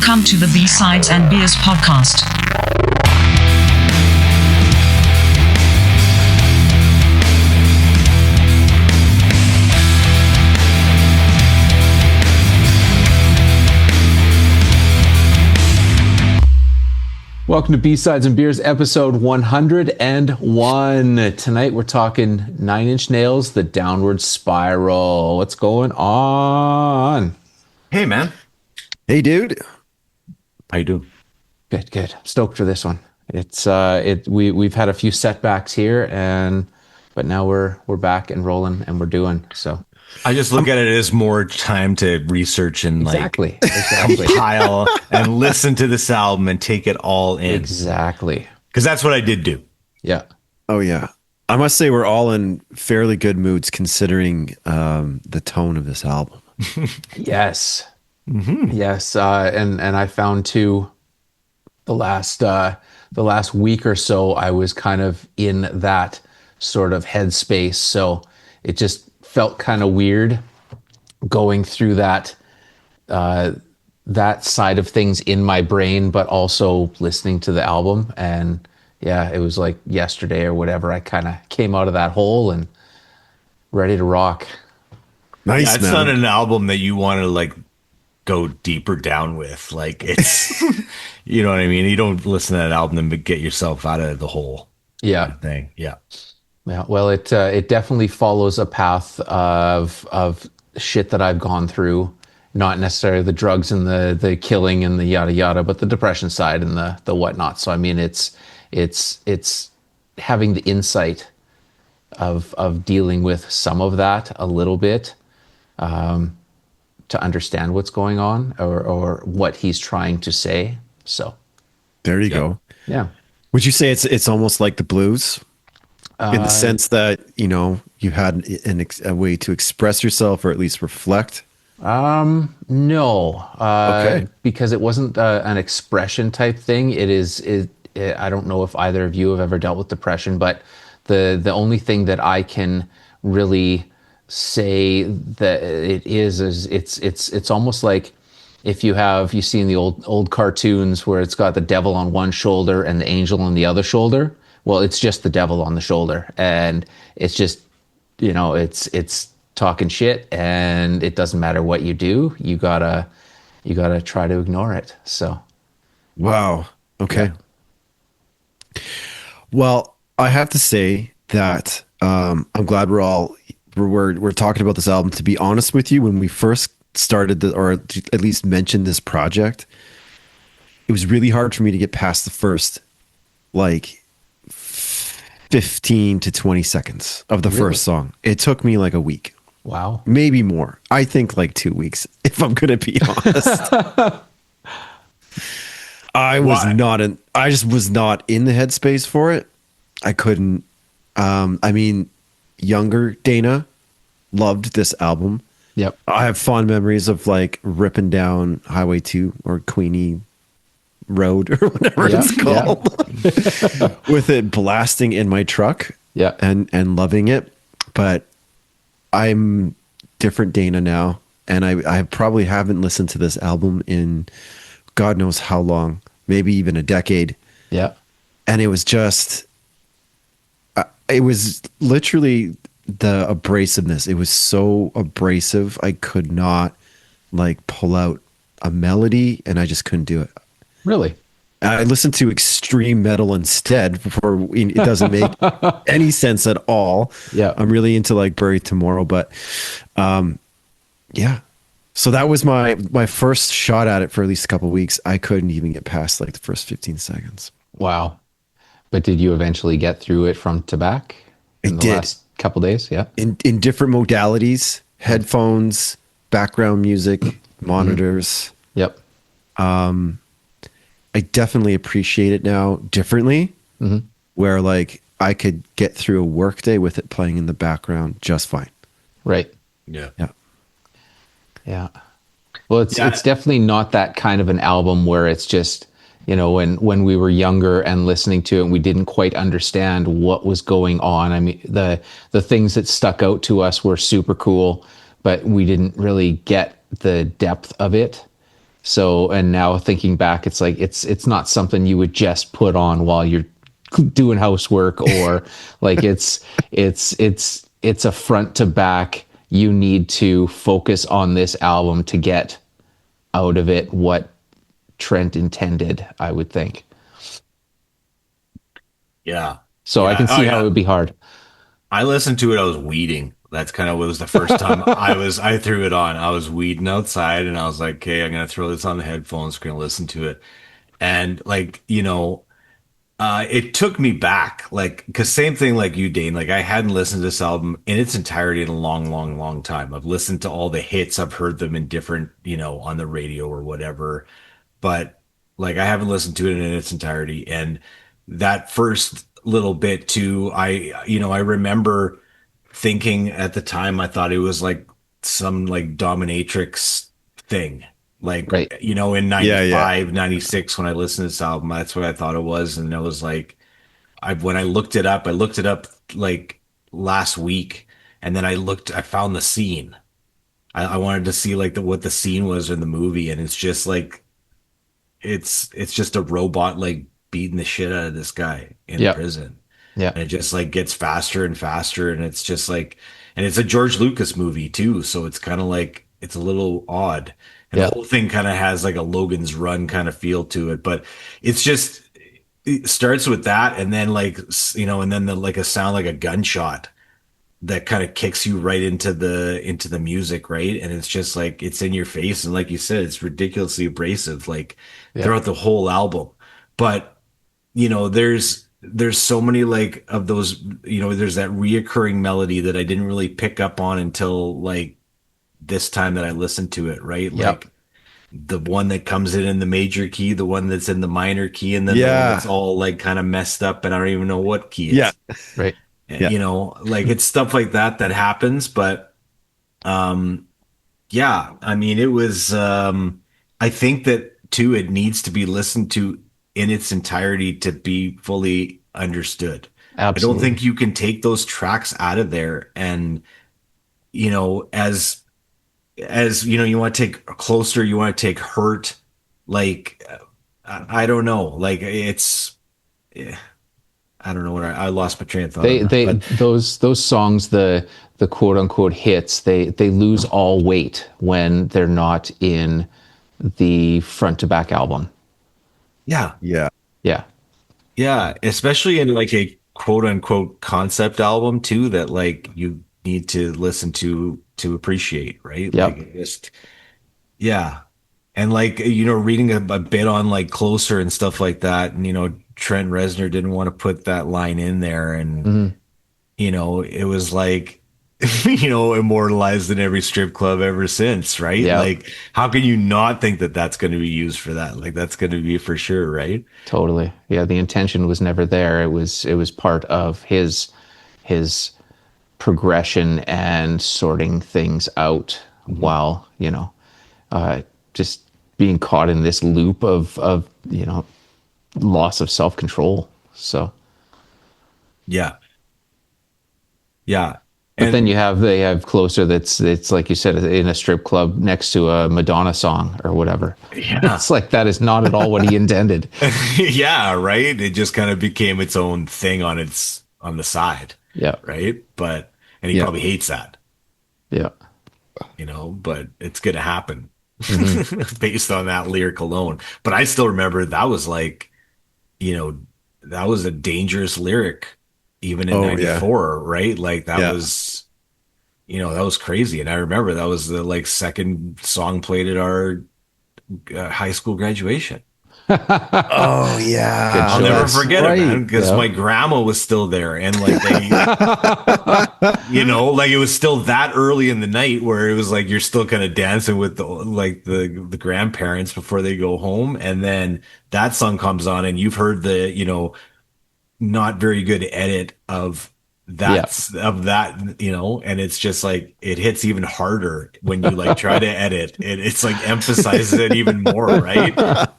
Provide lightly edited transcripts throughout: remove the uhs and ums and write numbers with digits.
Welcome to the B-Sides and Beers podcast. Welcome to B-Sides and Beers, episode 101. Tonight we're talking Nine Inch Nails, The Downward Spiral. What's going on? Hey, man. Hey, dude. How you doing? Good. Stoked for this one. We've had a few setbacks here, but now we're back and rolling, and we're doing so. I just look at it as more time to research and exactly. compile and listen to this album and take it all in. Exactly. Because that's what I did do. Yeah. Oh, yeah. I must say we're all in fairly good moods considering the tone of this album. Yes. Mm-hmm. Yes. And I found too, the last week or so, I was kind of in that sort of headspace. So it just felt kind of weird going through that side of things in my brain, but also listening to the album. And yeah, it was like yesterday or whatever, I kind of came out of that hole and ready to rock. Nice, yeah, it's man. not an album that you want to like go deeper down with. Like it's, you know what I mean? You don't listen to that album and get yourself out of the hole. Yeah. Kind of thing. Yeah. Yeah, well, it definitely follows a path of shit that I've gone through, not necessarily the drugs and the killing and the yada yada, but the depression side and the whatnot. So I mean, it's having the insight of dealing with some of that a little bit, to understand what's going on or what he's trying to say. So there you go. Yeah. Would you say it's almost like the blues? In the sense that, you know, you had a way to express yourself or at least reflect? No. Okay. Because it wasn't an expression type thing. I don't know if either of you have ever dealt with depression, but the only thing that I can really say that it is it's almost like if you've seen the old cartoons where it's got the devil on one shoulder and the angel on the other shoulder. Well, it's just the devil on the shoulder, and it's just, you know, it's talking shit, and it doesn't matter what you do. You gotta try to ignore it. So, wow. Okay. Yeah. Well, I have to say that I'm glad we're talking about this album. To be honest with you, when we first started or at least mentioned this project, it was really hard for me to get past the first, like, 15 to 20 seconds of the first song. It took me like a week. Wow. Maybe more. I think like 2 weeks, if I'm going to be honest. I just was not in the headspace for it. I couldn't. I mean, younger Dana loved this album. Yep. I have fond memories of like ripping down Highway 2 or Queenie Road or whatever it's called, with it blasting in my truck, and loving it. But I'm different Dana now, and I probably haven't listened to this album in God knows how long, maybe even a decade. Yeah. And it was just, it was literally the abrasiveness. It was so abrasive. I could not like pull out a melody, and I just couldn't do it. Really? I listened to extreme metal instead before it doesn't make any sense at all. Yeah. I'm really into like Bury Tomorrow, but yeah. So that was my first shot at it for at least a couple of weeks. I couldn't even get past like the first 15 seconds. Wow. But did you eventually get through it front to back in the last couple of days? Yeah. In different modalities, headphones, background music, monitors. Yep. I definitely appreciate it now differently, where like I could get through a workday with it playing in the background just fine. Right. Yeah. Yeah. Well, it's definitely not that kind of an album where it's just, you know, when we were younger and listening to it and we didn't quite understand what was going on. I mean, the things that stuck out to us were super cool, but we didn't really get the depth of it. So, and now thinking back, it's like it's not something you would just put on while you're doing housework, or like it's a front to back. You need to focus on this album to get out of it what Trent intended, I would think. Yeah. So I Yeah. can see how it would be hard. I listened to it. I was weeding. That's kind of what was the first time I threw it on. I was weeding outside and I was like, okay, I'm going to throw this on the headphones, going to listen to it. And like, it took me back, like, because same thing like you, Dane. Like, I hadn't listened to this album in its entirety in a long, long, long time. I've listened to all the hits. I've heard them in different, on the radio or whatever. But like, I haven't listened to it in its entirety. And that first little bit too, I remember thinking at the time, I thought it was like some like dominatrix thing. Like, Right. In Yeah, yeah. 95, 96, when I listened to this album, that's what I thought it was. And I was like, when I looked it up, like last week. And then I found the scene. I wanted to see like what the scene was in the movie. And it's just like, it's just a robot like beating the shit out of this guy in Yep. prison. Yeah. And it just like gets faster and faster. And it's just like, and it's a George Lucas movie too. So it's kind of like, it's a little odd. And Yeah. the whole thing kind of has like a Logan's Run kind of feel to it. But it's just, it starts with that. And then like, and then like a sound like a gunshot that kind of kicks you right into the music, right? And it's just like it's in your face, and like you said, it's ridiculously abrasive, like throughout the whole album. But there's so many like of those, there's that reoccurring melody that I didn't really pick up on until like this time that I listened to it, right? Yep. Like the one that comes in the major key, the one that's in the minor key, and then the one Yeah. that's all like kind of messed up, and I don't even know what key it is. Yeah. Right. Yeah. Like it's stuff like that happens. But yeah, I mean, it was, I think that too, it needs to be listened to in its entirety to be fully understood. I don't Absolutely. think you can take those tracks out of there and, as you want to take Closer, you want to take Hurt, like, I don't know, like it's, I don't know what I lost my train of thought. Those songs, the quote unquote hits, they lose all weight when they're not in the front to back album. Yeah. Yeah. Yeah. Yeah. Especially in like a quote unquote concept album too, that like you need to listen to appreciate, right? Yep. Like yeah. And like, reading a bit on like Closer and stuff like that. And, Trent Reznor didn't want to put that line in there. And, it was like, immortalized in every strip club ever since, right? Yeah. Like, how can you not think that that's going to be used for that? Like, that's going to be for sure, right? Totally. Yeah. The intention was never there. It was part of his progression and sorting things out while, just being caught in this loop of loss of self-control. So Yeah. Yeah. but then they have Closer, it's like you said, in a strip club next to a Madonna song or whatever. Yeah. It's like that is not at all what he intended. Yeah, right. It just kind of became its own thing on the side. Yeah. Right. And he probably hates that, Yeah. but it's going to happen based on that lyric alone. But I still remember that was like, that was a dangerous lyric even in 94, right? Like that was, that was crazy. And I remember that was the like second song played at our high school graduation. Oh yeah. I'll never forget it, man, because Yeah. my grandma was still there, and like they, like it was still that early in the night where it was like you're still kind of dancing with the grandparents before they go home, and then that song comes on, and you've heard the not very good edit of that and it's just like it hits even harder when you like try to edit it. It's like emphasizes it even more, right?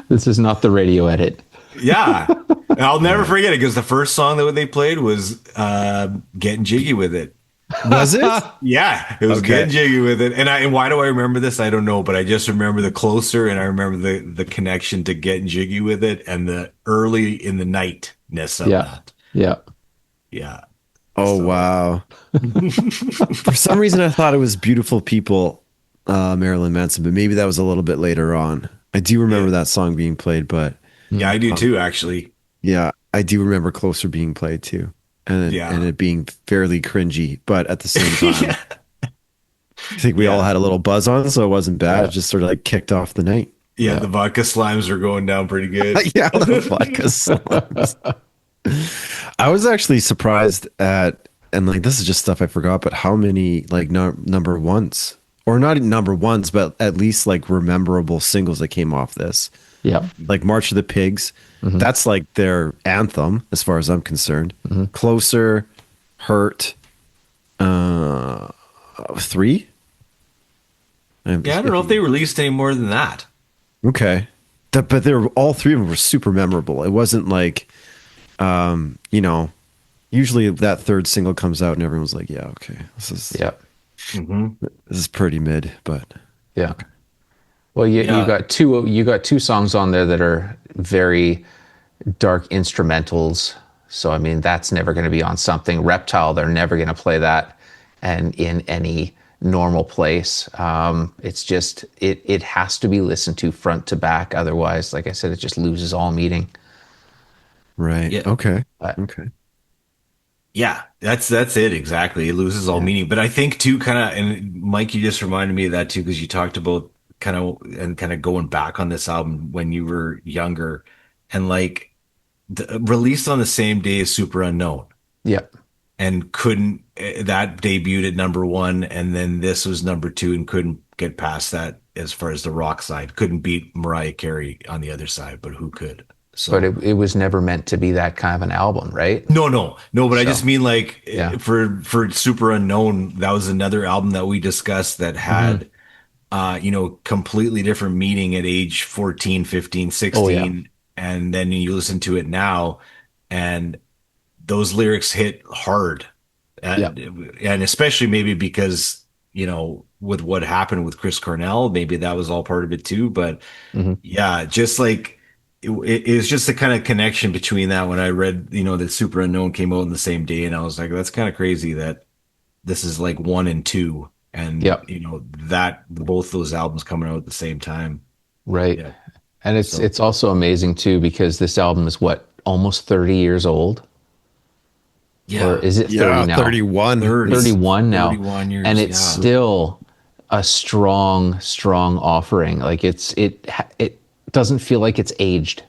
This is not the radio edit. Yeah. And I'll never forget it because the first song that they played was Getting Jiggy with It. Was it? Yeah, it was Okay. getting jiggy with it. And why do I remember this? I don't know, but I just remember the closer and I remember the connection to getting jiggy with it and the early in the nightness of Yeah. that. Yeah. Yeah. Oh So wow. For some reason, I thought it was "Beautiful People," Marilyn Manson, but maybe that was a little bit later on. I do yeah, remember that song being played, but yeah, I do too, actually. yeah, I do remember "Closer" being played too, and Yeah. it being fairly cringy, but at the same time, Yeah. I think we all Yeah. had a little buzz on, so it wasn't bad. It Yeah. just sort of like kicked off the night. Yeah, Yeah. the vodka slimes are going down pretty good. Yeah, the vodka slums. I was actually surprised at, and like this is just stuff I forgot, but how many like number ones, or not number ones, but at least like rememberable singles that came off this. Yeah. Like March of the Pigs, that's like their anthem as far as I'm concerned. Closer, Hurt, three. Yeah, I don't know if they released any more than that. Okay. But they were all three of them were super memorable. It wasn't like, you know, usually that third single comes out and everyone's like, yeah, okay, Yeah. this is pretty mid, but Yeah. Well, Yeah. you got two songs on there that are very dark instrumentals. So I mean, that's never going to be on something. Reptile, they're never going to play that, and in any normal place. It's just it has to be listened to front to back. Otherwise, like I said, it just loses all meaning. right. Yeah. Okay. But Okay. Yeah, that's it exactly. It loses all yeah, meaning. But I think too, kind of, and Mike, you just reminded me of that too because you talked about kind of going back on this album when you were younger, and like released on the same day as Super Unknown, yeah, and couldn't that debuted at number one, and then this was number two, and couldn't get past that as far as the rock side. Couldn't beat Mariah Carey on the other side, but who could? but So. it was never meant to be that kind of an album, right? No, but I So just mean like yeah, for Super Unknown, that was another album that we discussed that had completely different meaning at age 14, 15, oh yeah, 16, and then you listen to it now and those lyrics hit hard. yeah, And especially maybe because, with what happened with Chris Cornell, maybe that was all part of it too, but hmm yeah, just like it was just a kind of connection between that when I read, that Super Unknown came out on the same day, and I was like, that's kind of crazy that this is like one and two, and yeah, that both those albums coming out at the same time. right. Yeah. And So it's also amazing too because this album is what, almost 30 years old, or yeah, is it 30 Yeah, now? 31. 30, 31 now, 31 years, and it's yeah. still a strong offering. Like it doesn't feel like it's aged.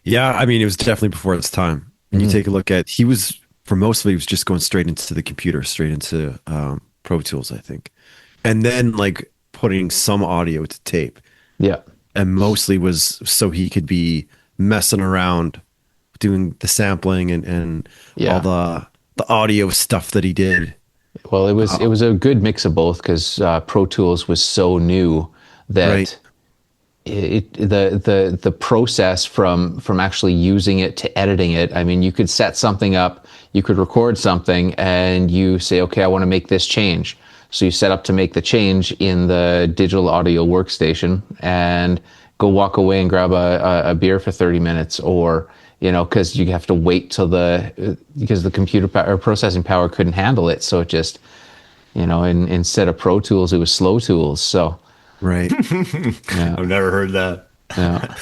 Yeah, I mean, it was definitely before its time. And you take a look at, he was, for most of it, he was just going straight into the computer, straight into Pro Tools, I think. And then like putting some audio to tape. Yeah, And mostly was so he could be messing around doing the sampling and Yeah. all the audio stuff that he did. well, it was a good mix of both because Pro Tools was so new that Right. the process from actually using it to editing it. I mean, you could set something up, you could record something, and you say, okay, I want to make this change. So you set up to make the change in the digital audio workstation, and go walk away and grab a beer for 30 minutes, or because you have to wait till because the computer or processing power couldn't handle it. So it just, instead of Pro Tools, it was Slow Tools. So Right. yeah, I've never heard that. yeah.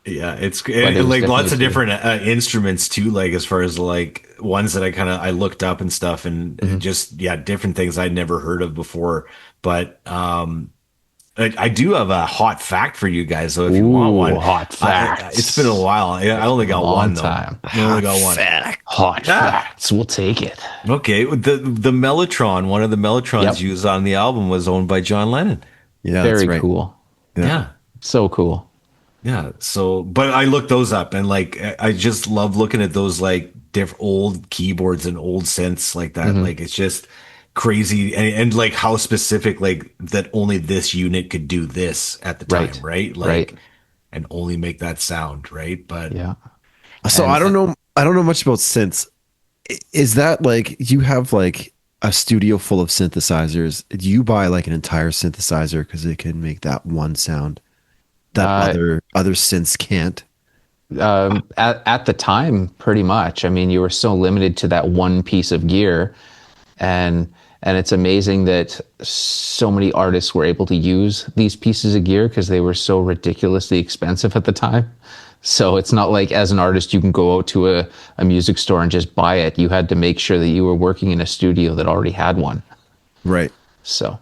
Yeah, it's But it was like lots of definitely different instruments too, like as far as like ones that I looked up and stuff, and just different things I'd never heard of before. But I do have a hot fact for you guys, so if you want Ooh, one, hot facts. it's been a while. I only got Long one though. time. I only got one. Hot Yeah. facts. We'll take it. Okay, the Mellotron, one of the Mellotrons Yep. used on the album was owned by John Lennon. Yeah, that's Very right. cool. Yeah. So cool. Yeah. So, but I looked those up, and like, I just love looking at those like old keyboards and old synths like that. Like, it's just crazy. And like how specific, like that only this unit could do this at the time. Right. Right. Like, Right. and only make that sound. Right. But Yeah. So And- I don't know. I don't know much about synths. Is that like you have like a studio full of synthesizers? Do you buy like an entire synthesizer because it can make that one sound that other synths can't? At the time, pretty much. I mean, you were so limited to that one piece of gear, and it's amazing that so many artists were able to use these pieces of gear because they were so ridiculously expensive at the time. So it's not like as an artist you can go out to a music store and just buy it. You had to make sure that you were working in a studio that already had one. Right. So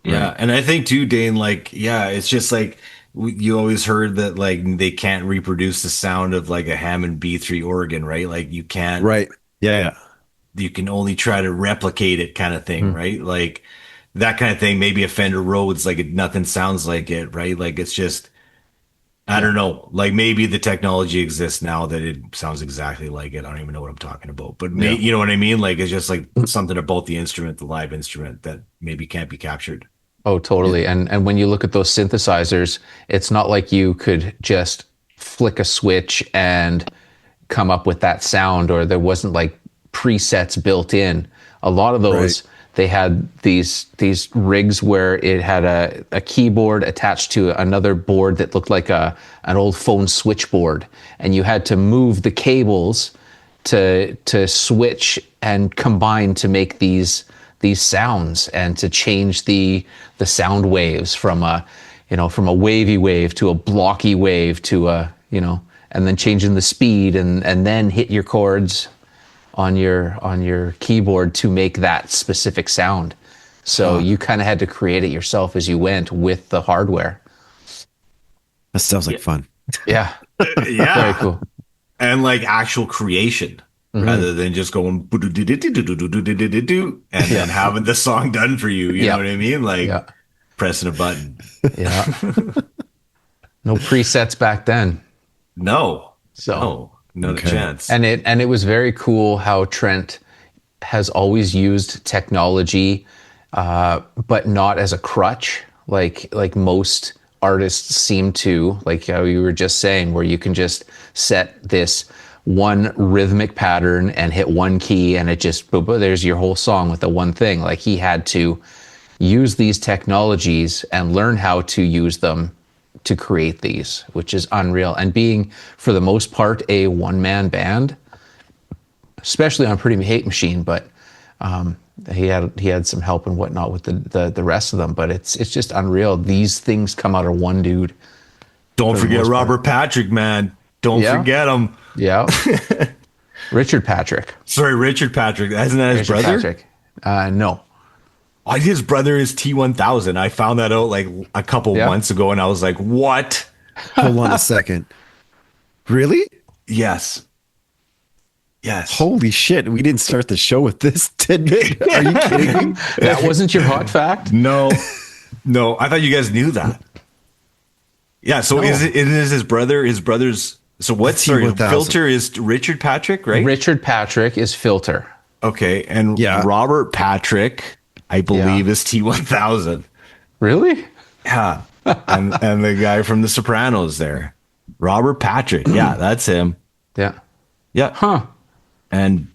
yeah, right. and I think too, Dane, like, yeah, it's just like you always heard that like they can't reproduce the sound of like a Hammond B3 organ, right? Like you can't, Right. Yeah. you can only try to replicate it, kind of thing, right? Like that kind of thing. Maybe a Fender Rhodes, like nothing sounds like it, right? Like it's just, I don't know. Like maybe the technology exists now that it sounds exactly like it. I don't even know what I'm talking about, but you know what I mean? Like it's just like something about the instrument, the live instrument, that maybe can't be captured. Oh, totally. And when you look at those synthesizers, it's not like you could just flick a switch and come up with that sound, or there wasn't like presets built in. A lot of those, they had these rigs where it had a keyboard attached to another board that looked like an old phone switchboard, and you had to move the cables to switch and combine to make these sounds, and to change the sound waves from a wavy wave to a blocky wave to and then changing the speed, and then hit your chords on your keyboard to make that specific sound. So you kind of had to create it yourself as you went with the hardware. That sounds like fun. Yeah. Yeah. Very cool. And like actual creation, rather than just going and then having the song done for you. You know what I mean? Like pressing a button. Yeah. No presets back then. No. So not a chance. And it was very cool how Trent has always used technology, but not as a crutch, like most artists seem to, like how you were just saying, where you can just set this one rhythmic pattern and hit one key and it just, there's your whole song with the one thing. Like he had to use these technologies and learn how to use them to create these, which is unreal. And being, for the most part, a one-man band, especially on Pretty Hate Machine, but he had some help and whatnot with the rest of them. But it's just unreal. These things come out of one dude. Don't forget Robert Patrick, man. Don't forget him. Yeah. Richard Patrick. Sorry, Richard Patrick. Isn't that his brother? Patrick. No. Oh, his brother is T1000. I found that out like a couple months ago, and I was like, "What?" Hold on a second. Really? Yes. Yes. Holy shit! We didn't start the show with this tidbit. Are you kidding me? That wasn't your hot fact? No. I thought you guys knew that. Yeah. So it is his brother? His brother's. So what's Filter is Richard Patrick, right? Richard Patrick is Filter. Okay, and Robert Patrick, I believe, is T1000. Really? Yeah. and the guy from The Sopranos there. Robert Patrick. Yeah, that's him. Yeah. Yeah. Huh. And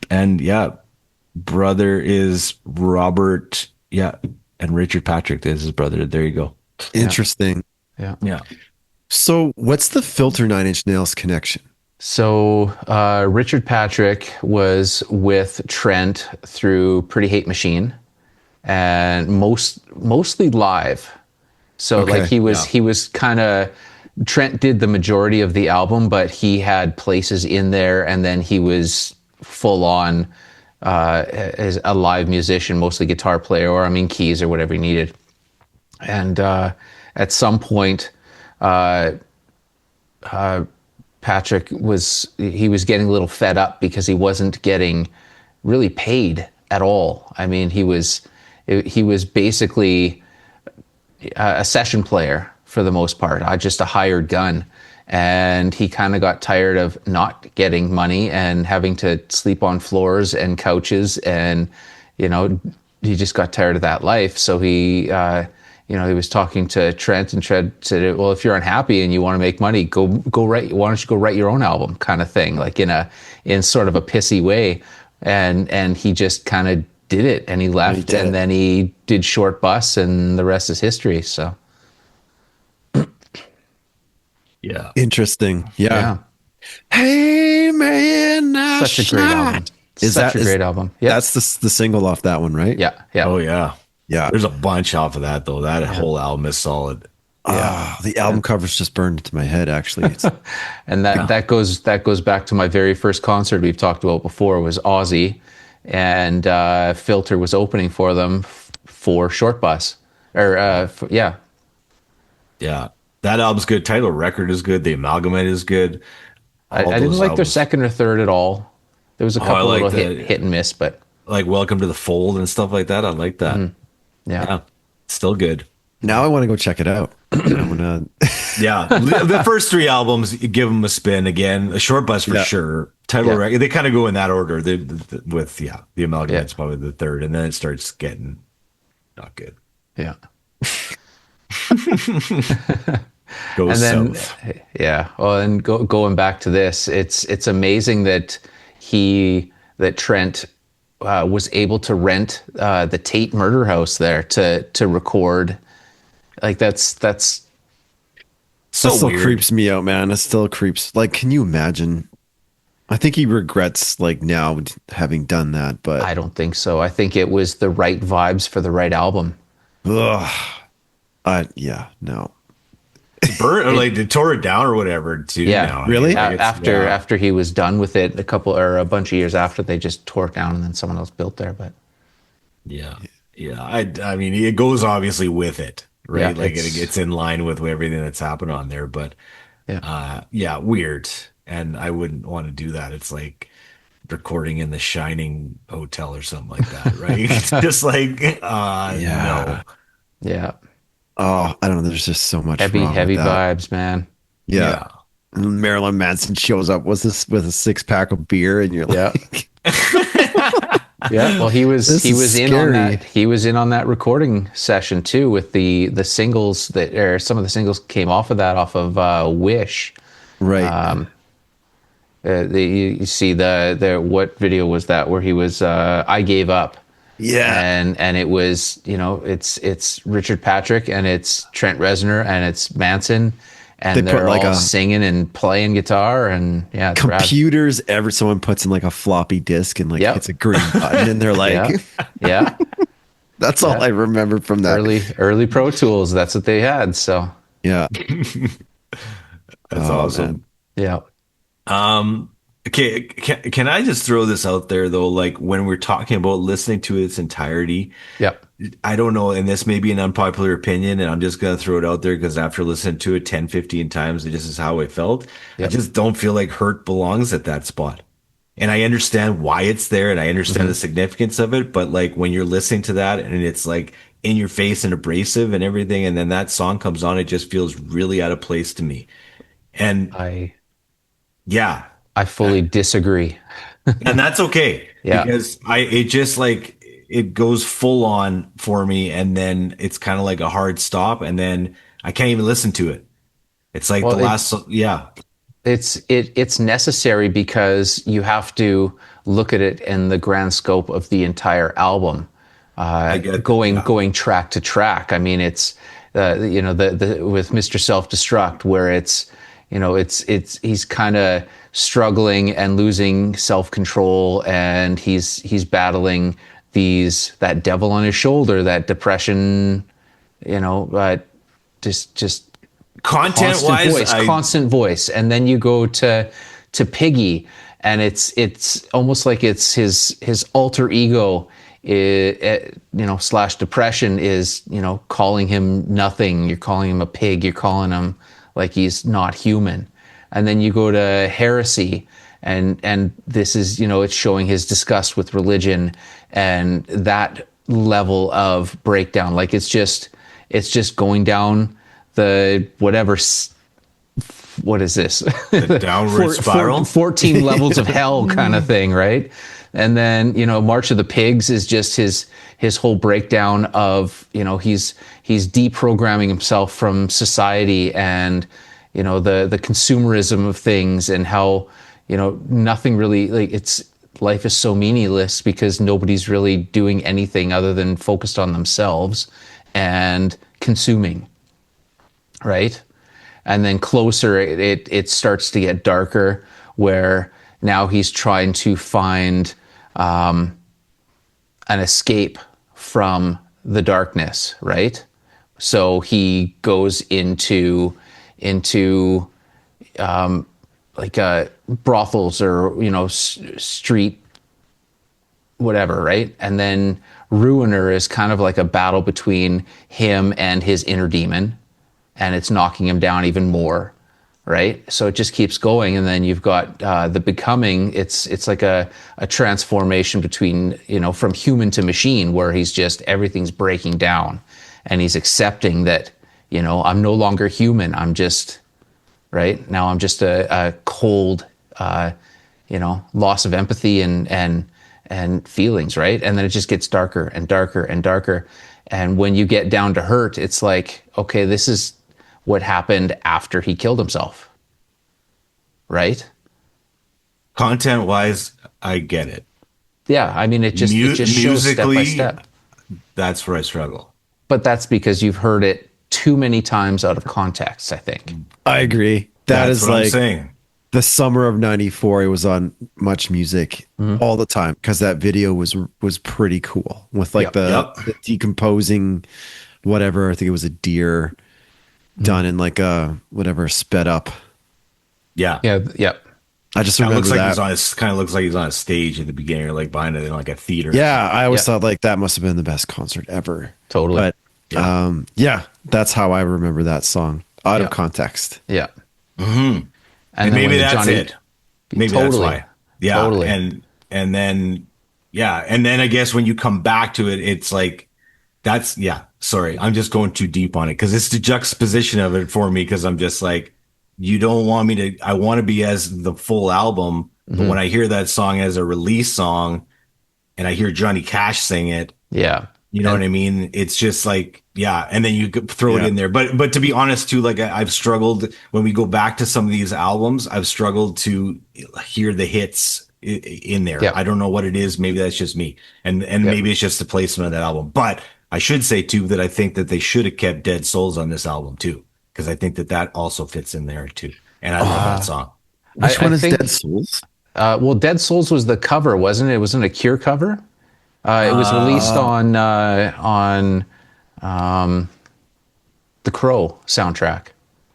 brother is Robert. Yeah. And Richard Patrick is his brother. There you go. Interesting. Yeah. Yeah. So what's the Filter 9 Inch Nails connection? So Richard Patrick was with Trent through Pretty Hate Machine, and mostly live. So like he was kind of, Trent did the majority of the album, but he had places in there, and then he was full on as a live musician, mostly guitar player, or keys or whatever he needed. And at some point, Patrick was getting a little fed up because he wasn't getting really paid at all. I mean, he was basically a session player for the most part, just a hired gun. And he kind of got tired of not getting money and having to sleep on floors and couches, and he just got tired of that life. So he he was talking to Trent, and Trent said, well, if you're unhappy and you want to make money, go write, why don't you go write your own album, kind of thing, like in sort of a pissy way. And he just kind of did it, and he left, and then he did Short Bus, and the rest is history. So yeah, interesting. Yeah. Hey man, such a great album. Such a great album. Yeah, that's the single off that one, right? Yeah. Oh yeah. Yeah. There's a bunch off of that though. That whole album is solid. Yeah. The album covers just burned into my head, actually. And that goes back to my very first concert we've talked about before, was Ozzy, and Filter was opening for them for Short Bus. Yeah. That album's good. Title record is good. The Amalgamate is good. I didn't like their second or third at all. There was a couple little hit and miss, but like Welcome to the Fold and stuff like that. I like that. Yeah. Still good. Now I want to go check it out. Yeah, the first three albums, give them a spin again. A Short Bus for sure. Title record, they kind of go in that order. The Amalgamate's probably the third, and then it starts getting not good. Yeah. Goes and then south. Well, and going back to this, it's amazing that Trent was able to rent the Tate Murder House there to record. Like that's so still weird. Creeps me out, man. It still creeps. Like, can you imagine? I think he regrets like now having done that, but I don't think so. I think it was the right vibes for the right album. No. Burn, like they tore it down or whatever too. Yeah, now. Really? After he was done with it, a bunch of years after, they just tore it down, and then someone else built there. But yeah. I mean, it goes obviously with it, right? Yeah, like it's in line with everything that's happened on there. But weird. And I wouldn't want to do that. It's like recording in the Shining Hotel or something like that, right? It's just like no. Yeah. Oh, I don't know. There's just so much heavy wrong with that. vibes, man. Yeah. And Marilyn Manson shows up with a 6-pack of beer, and you're like, yeah. Well, he was in scary. on that. He was in on that recording session too, with the singles some of the singles came off of Wish. right. You see the what video was that where he was I Gave Up. Yeah. And it was, it's Richard Patrick, and it's Trent Reznor, and it's Manson, and they're all singing and playing guitar, and it's computers. Someone puts in like a floppy disk and hits a green button, and they're like, yeah. That's all I remember from that early Pro Tools. That's what they had. So yeah, that's awesome. Man. Yeah. Okay, can I just throw this out there though? Like when we're talking about listening to its entirety, I don't know, and this may be an unpopular opinion, and I'm just going to throw it out there because after listening to it 10, 15 times, this is how I felt. I just don't feel like Hurt belongs at that spot. And I understand why it's there, and I understand the significance of it, but like when you're listening to that and it's like in your face and abrasive and everything, and then that song comes on, it just feels really out of place to me. And I fully disagree. And that's okay. Because it goes full on for me, and then it's kind of like a hard stop, and then I can't even listen to it. It's like it's necessary because you have to look at it in the grand scope of the entire album. Going track to track. I mean, it's with Mr. Self-Destruct, where it's he's kind of struggling and losing self-control, and he's battling that devil on his shoulder, that depression, just constant voice. And then you go to Piggy, and it's almost like it's his alter ego, / depression is, calling him nothing. You're calling him a pig. You're calling him like he's not human. And then you go to Heresy, and this is, it's showing his disgust with religion and that level of breakdown. Like it's just going down the whatever. What is this? The downward spiral? 14 levels of hell kind of thing, right? And then, March of the Pigs is just his whole breakdown of, he's deprogramming himself from society and, the consumerism of things, and how, nothing really, like, life is so meaningless because nobody's really doing anything other than focused on themselves and consuming, right? And then Closer, it starts to get darker, where now he's trying to find an escape from the darkness, right? So he goes into brothels, or street whatever, right? And then Ruiner is kind of like a battle between him and his inner demon, and it's knocking him down even more, right? So it just keeps going. And then you've got the Becoming. It's like a transformation between, from human to machine, where everything's breaking down, and he's accepting that, I'm no longer human. I'm just, right? Now I'm just a cold, loss of empathy and feelings, right? And then it just gets darker and darker and darker. And when you get down to Hurt, it's like, okay, this is what happened after he killed himself, right? Content wise, I get it. Yeah, I mean, it just shows step by step. That's where I struggle. But that's because you've heard it too many times out of context, I think. I agree. That's what I'm saying. The summer of '94, it was on Much Music all the time, because that video was pretty cool, with like the decomposing whatever. I think it was a deer done in like a whatever sped up. Yeah. I just remember that. Kind of looks like he's on a stage at the beginning, or like behind it in like a theater. Yeah, I always thought like that must have been the best concert ever. Totally. But that's how I remember that song, out of context. Yeah. Mm-hmm. And maybe that's it. Maybe that's why. Yeah. Totally. And then I guess when you come back to it, it's like, sorry, I'm just going too deep on it, because it's the juxtaposition of it for me, because I'm just like, you don't want me to, I want to be as the full album, but when I hear that song as a release song and I hear Johnny Cash sing it, you know what I mean? It's just like, and then you could throw it in there. But to be honest too, like I've struggled when we go back to some of these albums, I've struggled to hear the hits in there. I don't know what it is. Maybe that's just me. And maybe it's just the placement of that album. But I should say too, that I think that they should have kept Dead Souls on this album too, because I think that also fits in there too. And I love that song. Which one is Dead Souls? Well, Dead Souls was the cover, wasn't it? It wasn't a Cure cover. It was released on the Crow soundtrack.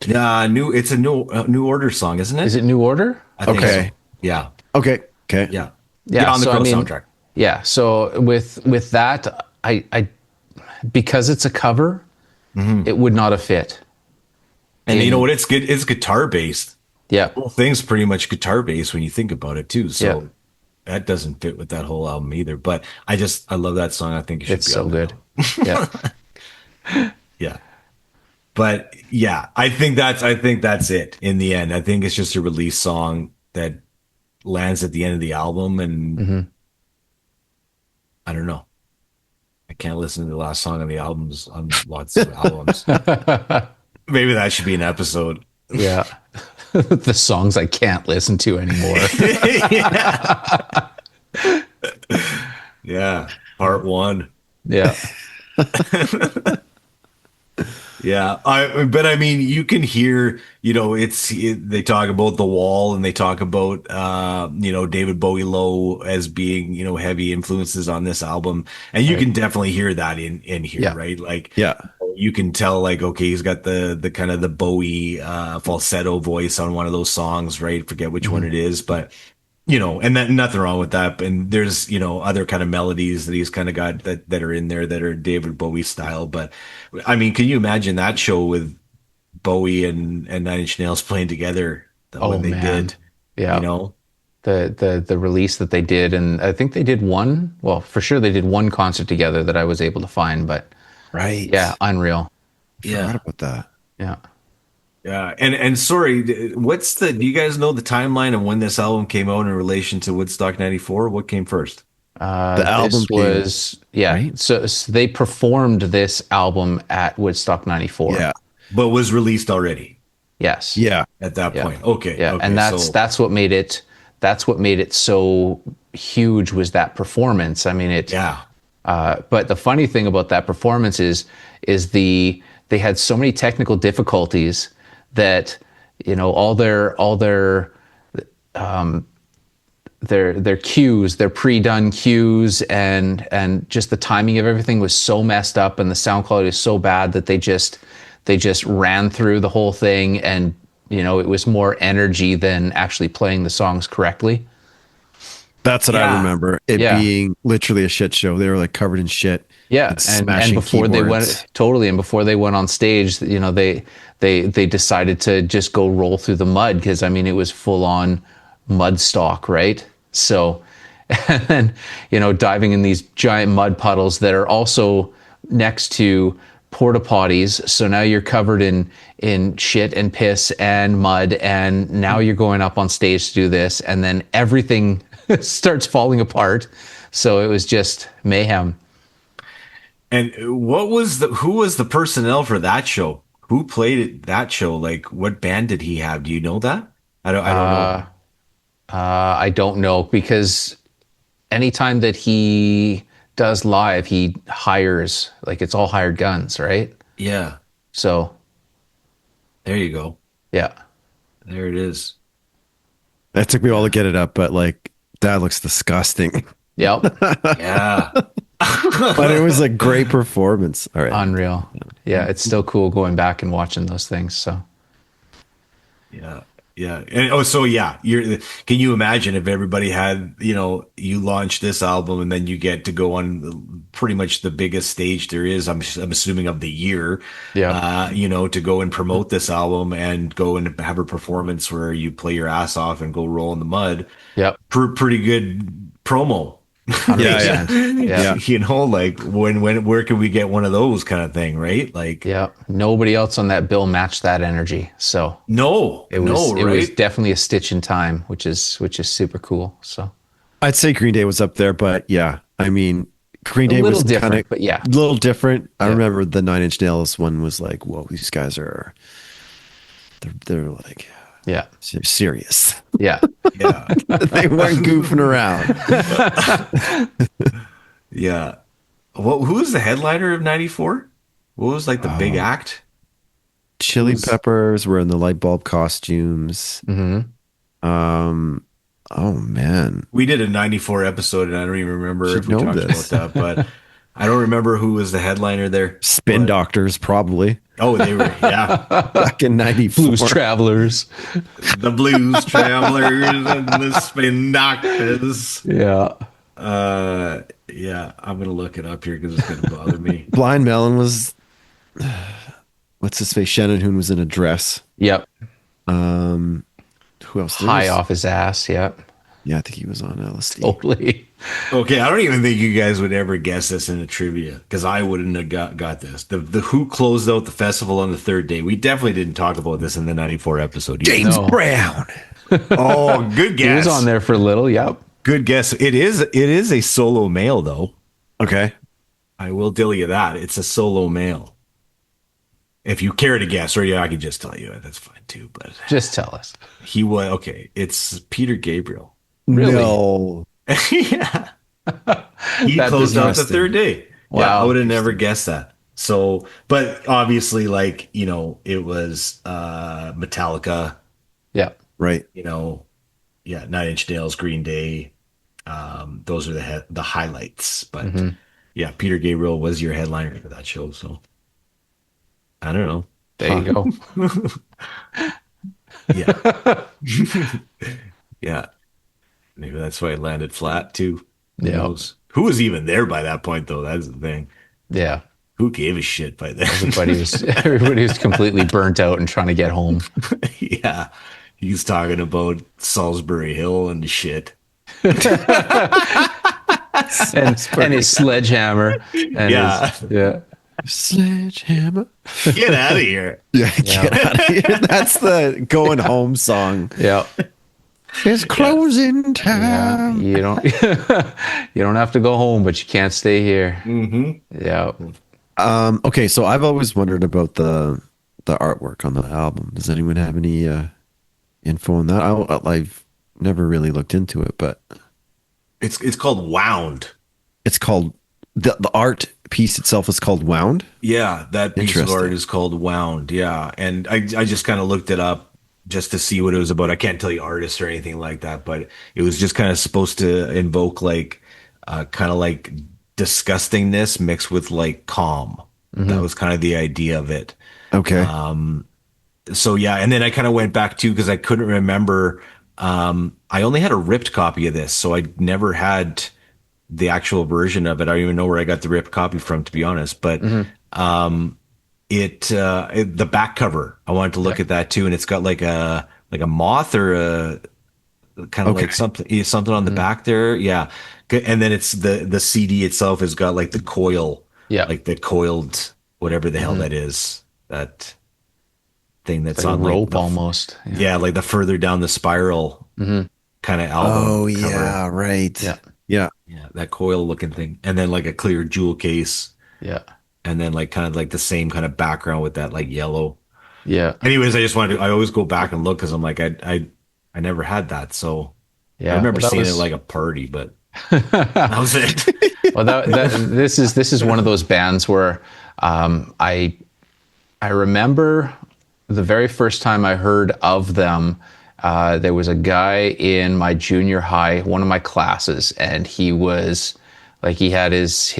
Yeah, it's a New Order song, isn't it? Is it New Order? I think so. Yeah. Okay. Yeah. On the Crow soundtrack. Yeah. So with that, I because it's a cover, it would not have fit. And you know what? It's good. It's guitar based. Yeah. The whole thing's pretty much guitar based when you think about it too. So that doesn't fit with that whole album either. But I love that song. I think it should it's be so good. Yeah. Yeah. But I think that's it in the end. I think it's just a release song that lands at the end of the album, and I don't know. I can't listen to the last song on the albums, on lots of albums. Maybe that should be an episode. Yeah. The songs I can't listen to anymore. Yeah. Part 1. Yeah. Yeah, but I mean, you can hear, they talk about The Wall, and they talk about, David Bowie Low as being, heavy influences on this album. And you can definitely hear that in here, right? Like, you can tell, like, okay, he's got the kind of the Bowie falsetto voice on one of those songs, right? Forget which one it is, but and that, nothing wrong with that. And there's, other kind of melodies that he's kind of got that are in there that are David Bowie style. But I mean, can you imagine that show with Bowie and Nine Inch Nails playing together when they did? Yeah. The release that they did. And I think they did for sure they did one concert together that I was able to find, but right. Yeah. Unreal. I forgot about that. Yeah. Yeah, and sorry, do you guys know the timeline of when this album came out in relation to Woodstock 94? What came first? The album This came, was, yeah. right? So they performed this album at Woodstock 94. Yeah. But was released already Yes. Yeah. at that Yeah. point. Okay, Yeah. And okay. So that's what made it so huge, was that performance. I mean, yeah. but the funny thing about that performance is they had so many technical difficulties that, all their cues, their pre-done cues, and just the timing of everything was so messed up, and the sound quality was so bad that they just ran through the whole thing, and it was more energy than actually playing the songs correctly. That's what I Yeah. remember. It Yeah. being literally a shit show. They were like covered in shit. Yeah, and and smashing before they keyboards. went totally, and before they went on stage, they decided to just go roll through the mud, because I mean it was full on mud stock, right? So, and then diving in these giant mud puddles that are also next to porta potties. So now you're covered in shit and piss and mud, and now you're going up on stage to do this, and then everything starts falling apart. So it was just mayhem. And who was the personnel for that show? Who played it that show? Like what band did he have? Do you know that? I don't know. I don't know, because anytime that he does live, he hires, like, it's all hired guns, right? Yeah. So, There you go. yeah. There it is. It took me a while to get it up, but like that looks disgusting. Yep. Yeah. But it was a great performance. All right. Unreal. Yeah, it's still cool going back and watching those things. So, Yeah. Yeah. And so yeah, can you imagine if everybody had, you launch this album and then you get to go on pretty much the biggest stage there is, I'm assuming of the year, yeah. to go and promote this album and go and have a performance where you play your ass off and go roll in the mud. Yep. Pretty good promo. 100%. Yeah. Like where can we get one of those kind of thing, right? Like, Yeah. Nobody else on that bill matched that energy. So no, it was right? definitely a stitch in time, which is super cool. So I'd say Green Day was up there, but yeah, I mean, Green Day little was different, kind of but yeah. a little different. I Yeah. remember the Nine Inch Nails one was like, whoa, these guys are, they're like Yeah. serious. Yeah. Yeah. They weren't goofing around. Yeah. Who was the headliner of 94? What was like the big act? Chili Peppers were in the light bulb costumes. Oh man. We did a 94 episode and I don't even remember Should if we know talked this. about that, but I don't remember who was the headliner there. Spin But- Doctors, probably. Oh, they were, yeah. Back in 94. Blues Travelers. The Blues Travelers and the Spin Doctors. Yeah. Yeah, I'm going to look it up here because it's going to bother me. Blind Melon was, what's his face? Shannon Hoon was in a dress. Yep. Who else? There High was- off his ass. Yep. Yeah, I think he was on LSD. Totally. Okay, I don't even think you guys would ever guess this in a trivia because I wouldn't have got this. The Who closed out the festival on the third day. We definitely didn't talk about this in the 94 episode. James No. Brown. Oh, good He guess. was on there for a little. Yep. Good guess. It is a solo male though. Okay. I will tell you that. It's a solo male. If you care to guess, or yeah, I can just tell you. That's fine too. But Just tell us. he was okay. It's Peter Gabriel. Really? No. Yeah. He That's closed out the interesting. third day. Wow. Yeah, I would have never guessed that. So, but obviously, like, it was Metallica, Yep. Right. yeah, Nine Inch Nails, Green Day. Those are the highlights. But yeah, Peter Gabriel was your headliner for that show. So I don't know. There you go. Yeah. Yeah. Maybe that's why it landed flat too. Who Yeah. knows? Who was even there by that point though? That's the thing. Yeah. Who gave a shit by then? Everybody was completely burnt out and trying to get home. Yeah. He's talking about Salisbury Hill and shit. And his sledgehammer. And Yeah. yeah. Sledgehammer. Get out of here. Yeah, get out of here. That's the going home song. Yeah. It's closing Yeah. time. You don't you don't have to go home, but you can't stay here. Mm-hmm. Yeah. Okay, so I've always wondered about the artwork on the album. Does anyone have any info on that? I've never really looked into it, but It's called Wound. it's called the art piece itself is called Wound. Yeah, that piece of Interesting. art is called Wound. Yeah, and I just kind of looked it up just to see what it was about. I can't tell you artists or anything like that, but it was just kind of supposed to invoke like kind of like disgustingness mixed with like calm. That was kind of the idea of it. Okay. So yeah, and then I kind of went back too because I couldn't remember. I only had a ripped copy of this, so I never had the actual version of it. I don't even know where I got the ripped copy from, to be honest. But the back cover, I wanted to look at that too, and it's got like a moth or a kind of like something on the back there. Yeah, and then it's the CD itself has got like the coil, like the coiled whatever the hell that is, that thing that's Like on a rope like the, almost. yeah, like the further down the spiral kind of album. Oh cover. yeah, right. Yeah. Yeah. Yeah, that coil looking thing, and then like a clear jewel case, Yeah. and then like kind of like the same kind of background with that like yellow. Yeah. Anyways, I always go back and look because I'm like I never had that, so Yeah. I remember Well, that seeing was- it like a party, but that was it. Well, this is one of those bands where I remember the very first time I heard of them. There was a guy in my junior high, one of my classes, and he was like, he had his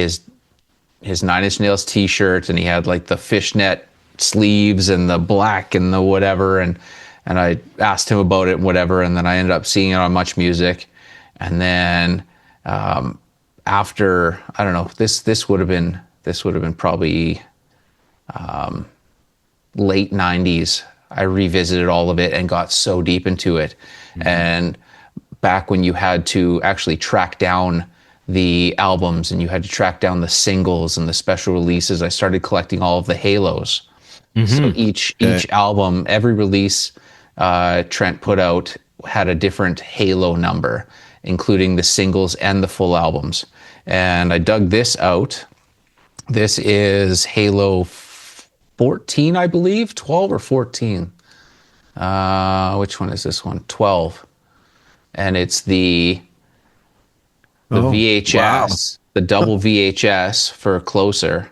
Nine Inch Nails T-shirt, and he had like the fishnet sleeves and the black and the whatever, and I asked him about it and whatever, and then I ended up seeing it on Much Music, and then after, I don't know, this would have been probably late 90s. I revisited all of it and got so deep into it. And back when you had to actually track down the albums and you had to track down the singles and the special releases, I started collecting all of the Halos. So each album, every release Trent put out had a different Halo number, including the singles and the full albums. And I dug this out. This is Halo 14, I believe, 12 or 14. Which one is this one? 12. And it's the VHS, the double VHS for Closer.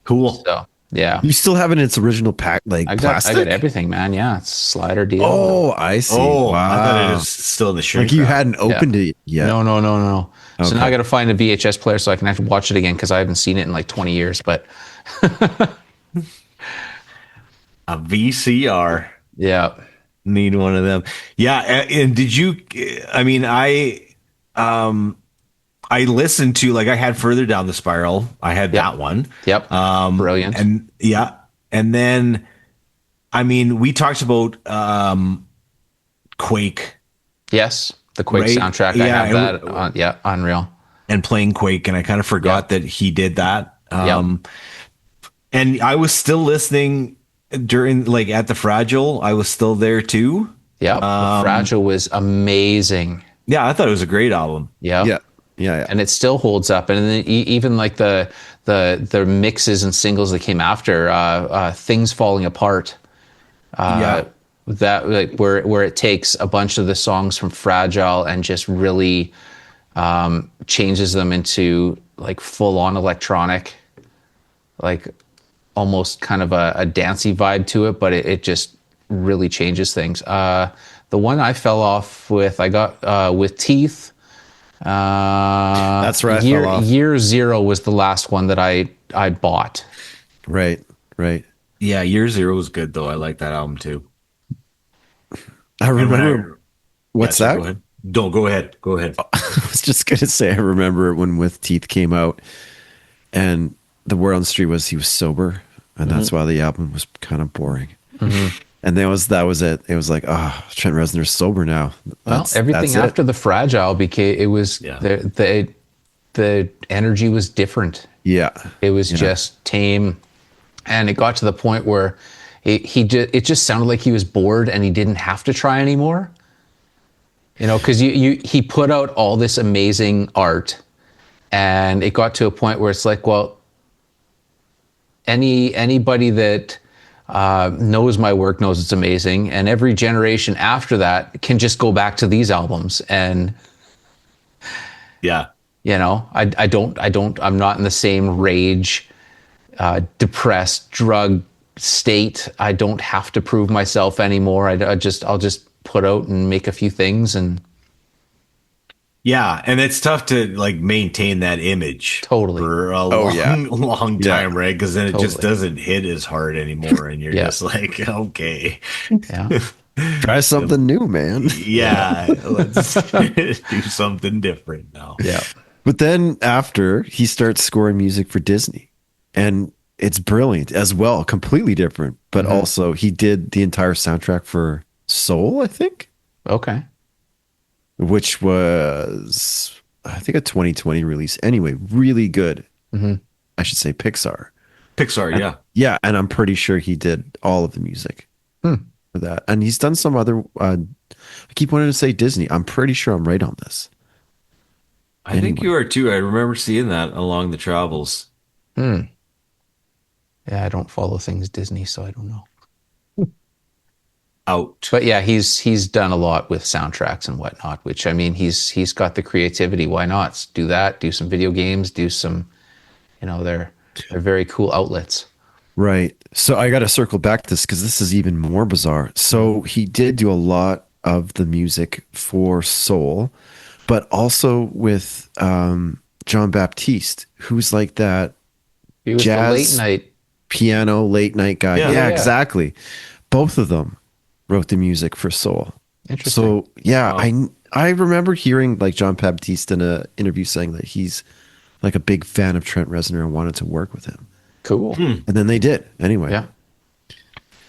Cool. So, yeah. You still have it in its original pack, like I plastic? got everything, man. Yeah, it's a slider deal. Oh, I see. Oh, wow. I thought it was still in the shrink Like you wrap. hadn't opened it yet. No. So Okay. now I got to find a VHS player so I can actually watch it again because I haven't seen it in like 20 years. But a VCR. yeah, Need one of them. Yeah, and did you? I mean, I listened to, like, I had Further Down the Spiral. I had that one. Yep. Brilliant. And yeah, and then, I mean, we talked about Quake. Yes, the Quake Right? soundtrack. I Yeah, have that. Yeah, unreal. And playing Quake, and I kind of forgot that he did that. And I was still listening during, like, at the Fragile. I was still there too. Yeah, Fragile was amazing. Yeah, I thought it was a great album. Yeah. And it still holds up. And then even like the mixes and singles that came after, Things Falling Apart. That, like, where it takes a bunch of the songs from Fragile and just really changes them into like full on electronic, like almost kind of a dancey vibe to it, but it just really changes things. The one I fell off with, I got with Teeth. That's right. Year Zero was the last one that I bought. Right. Yeah, Year Zero was good though. I like that album too. I remember. What's Yeah, that? so go ahead. Don't go ahead. Go ahead. I was just gonna say, I remember when With Teeth came out, and the word on the street was he was sober, and that's why the album was kind of boring. And that was it. It was like, Trent Reznor's sober now. Everything that's after the Fragile became, it was Yeah. the energy was different. Yeah. It was just tame, and it got to the point where it just sounded like he was bored and he didn't have to try anymore. Because he put out all this amazing art, and it got to a point where it's like, well, anybody that knows my work knows it's amazing, and every generation after that can just go back to these albums. And Yeah. I'm not in the same rage, depressed, drug state. I don't have to prove myself anymore. I'll just put out and make a few things. And yeah, and it's tough to like maintain that image Totally. for a long time, right? Because then it just doesn't hit as hard anymore, and you're just like, okay, yeah. Try something new, man. Yeah, let's do something different now. Yeah. But then after, he starts scoring music for Disney, and it's brilliant as well, completely different. But also, he did the entire soundtrack for Soul, I think. Okay. Which was, I think, a 2020 release. Anyway, really good. I should say Pixar. Pixar, yeah. Yeah, and I'm pretty sure he did all of the music for that. And he's done some other, I keep wanting to say Disney. I'm pretty sure I'm right on this. I think you are too. I remember seeing that along the travels. Yeah, I don't follow things Disney, so I don't know. Out. But yeah, he's done a lot with soundtracks and whatnot, which, I mean, he's got the creativity. Why not do that? Do some video games, do some, they're very cool outlets. Right. So I got to circle back to this because this is even more bizarre. So he did do a lot of the music for Soul, but also with John Baptiste, who's like that He was jazz the late night piano late night guy. Yeah, exactly. Both of them wrote the music for Soul. Interesting. So yeah, I remember hearing like John Baptiste in an interview saying that he's like a big fan of Trent Reznor and wanted to work with him. Cool. And then they did anyway. Yeah.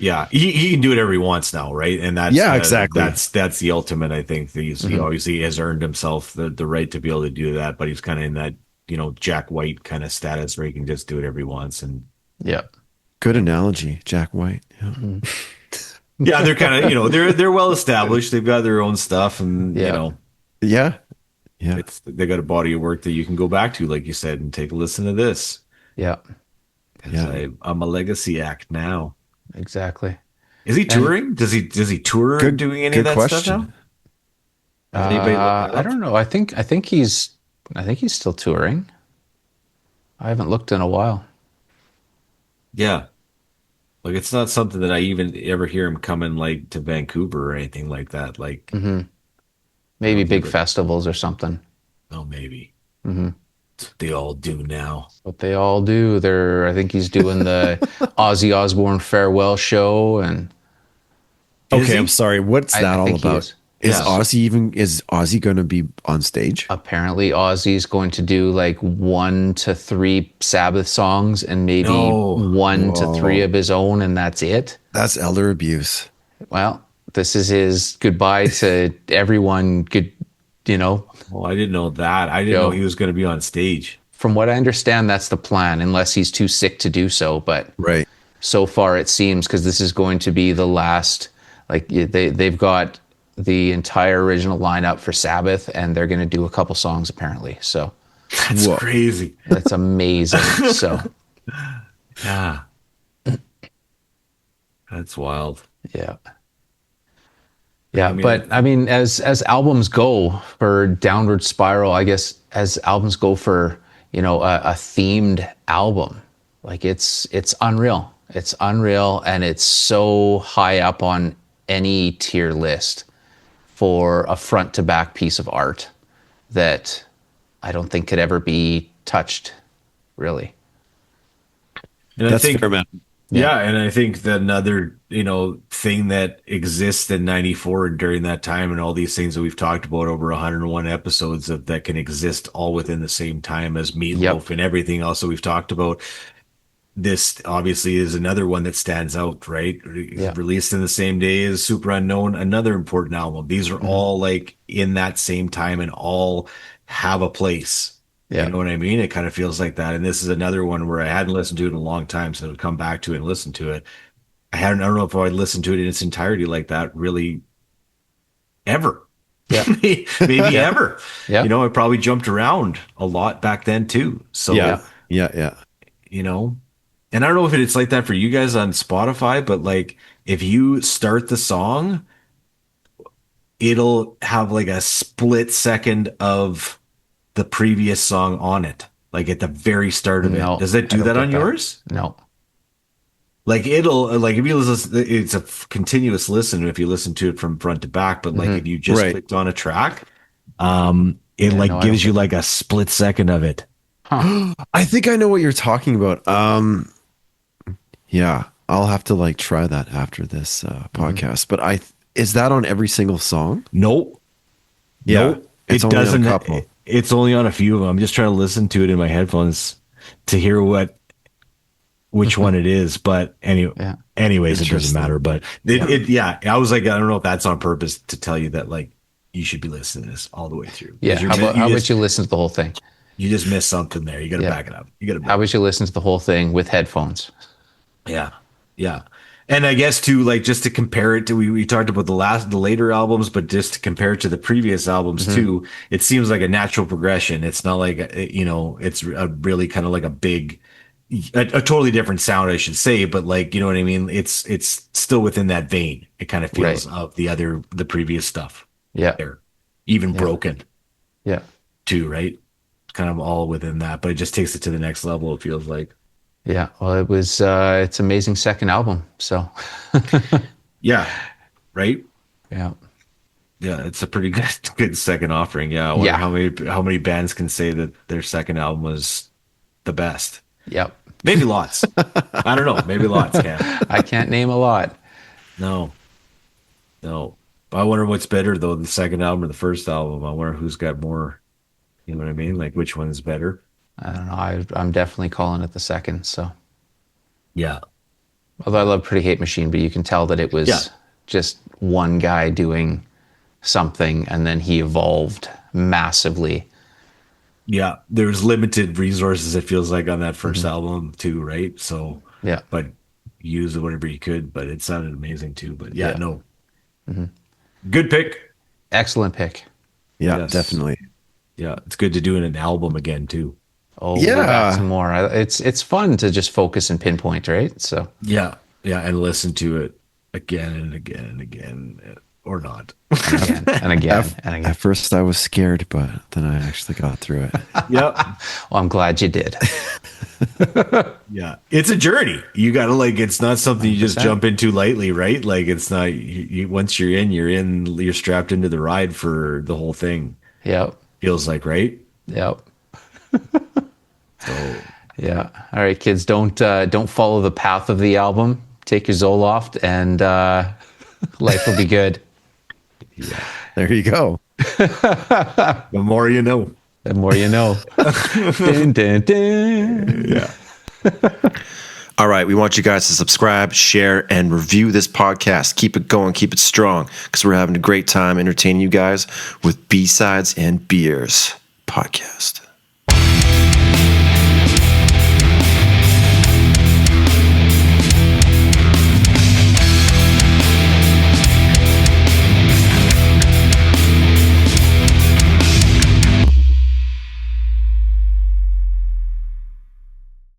Yeah, he can do whatever he wants now, right? And that's exactly. That's the ultimate. I think he obviously has earned himself the right to be able to do that, but he's kind of in that Jack White kind of status where he can just do whatever he wants. And yeah, good analogy, Jack White. Yeah, yeah, they're kind of they're well established. They've got their own stuff, and yeah. They got a body of work that you can go back to, like you said, and take a listen to this. Yeah, I'm a legacy act now. Exactly. Is he touring? Does he tour doing any of that stuff now? I don't know. I think he's still touring. I haven't looked in a while. Yeah. Like, it's not something that I even ever hear him coming like to Vancouver or anything like that. Like maybe big festivals or something. Oh, maybe. That's what they all do now. What they all do. I think he's doing the Ozzy Osbourne farewell show. And okay, I'm sorry. What's that all about? Is Ozzy going to be on stage? Apparently, Ozzy's going to do like 1 to 3 Sabbath songs and maybe 1 to 3 of his own, and that's it. That's elder abuse. Well, this is his goodbye to everyone. Good, Well, I didn't know that. I didn't know he was going to be on stage. From what I understand, that's the plan, unless he's too sick to do so. But right. So far, it seems, because this is going to be the last. Like they've got the entire original lineup for Sabbath, and they're going to do a couple songs apparently. So that's crazy. That's amazing. So yeah, that's wild. Yeah. Yeah, but I mean, as albums go for Downward Spiral, I guess as albums go for a themed album, like it's unreal. It's unreal, and it's so high up on any tier list for a front to back piece of art that I don't think could ever be touched, really. And that's fair, man. Yeah, and I think that another, thing that exists in 94 and during that time, and all these things that we've talked about over 101 episodes that can exist all within the same time as Meatloaf and everything else that we've talked about. This obviously is another one that stands out, right? Yeah. Released in the same day as Super Unknown, another important album. These are all like in that same time and all have a place Yeah. You know what I mean? It kind of feels like that. And this is another one where I hadn't listened to it in a long time, so to come back to it and listen to it. I don't know if I'd listened to it in its entirety like that really ever. Yeah. Maybe Yeah. ever. Yeah. You know, I probably jumped around a lot back then too. So, Yeah. you know, and I don't know if it's like that for you guys on Spotify, but like if you start the song, it'll have like a split second of the previous song on it, like at the very start of it. No, Does it I do don't that get on yours? No. Like it'll like if you listen, it's a continuous listen if you listen to it from front to back. But like if you just Right. clicked on a track, it Yeah, like no, I gives don't you get like a split second of it. Huh. I think I know what you're talking about. Yeah, I'll have to like try that after this podcast. But is that on every single song? Nope. Yeah, Nope. it's It only on a doesn't. couple. It's only on a few of them. I'm just trying to listen to it in my headphones to hear which one it is. But Yeah. anyways, it doesn't Interesting. matter. But yeah, I was like, I don't know if that's on purpose to tell you that like you should be listening to this all the way through. Yeah. 'Cause How about you listen to the whole thing? you just missed something there. You got to Yeah. back it up. You got to. How about you listen to the whole thing with headphones? Yeah. Yeah. And I guess to like just to compare it to we talked about the later albums, but just to compare it to the previous albums too, it seems like a natural progression. It's not like it's a really kind of like a totally different sound, I should say, but like you know what I mean. It's still within that vein. It kind of feels Right. of the previous stuff. Yeah. There, even broken Yeah. too, right? It's kind of all within that, but it just takes it to the next level. It feels like. Yeah. Well, it was, it's amazing second album. So, Yeah. Right. yeah. Yeah, it's a pretty good second offering. Yeah, I wonder Yeah. how many bands can say that their second album was the best. Yep. Maybe lots. I don't know. Maybe lots can. I can't name a lot. No. But I wonder what's better though, the second album or the first album. I wonder who's got more. You know what I mean? Like which one's better? I don't know. I'm definitely calling it the second. So, Yeah. although I love Pretty Hate Machine, but you can tell that it was just one guy doing something and then he evolved massively. Yeah. There's limited resources, it feels like, on that first album too, right? So Yeah. but use whatever you could, but it sounded amazing too. But yeah. No. Good pick. Excellent pick. Yeah, Yes. definitely. Yeah, it's good to do an album again too. Oh, Yeah. we're back to more. It's fun to just focus and pinpoint, right? So, Yeah, and listen to it again and again and again, or not. and again and again and again. At first, I was scared, but then I actually got through it. Yep. Well, I'm glad you did. Yeah, it's a journey. You got to like. It's not something you just 100%. jump into lightly, right? Like it's not. Once you're in. You're strapped into the ride for the whole thing. Yep. Feels like, right? Yep. So Yeah. All right, kids, don't follow the path of the album. Take your Zoloft and life will be good. There you go. the more you know. The more you know. Dun, dun, dun. Yeah. All right, we want you guys to subscribe, share, and review this podcast. Keep it going, keep it strong, because we're having a great time entertaining you guys with B-Sides and Beers podcast.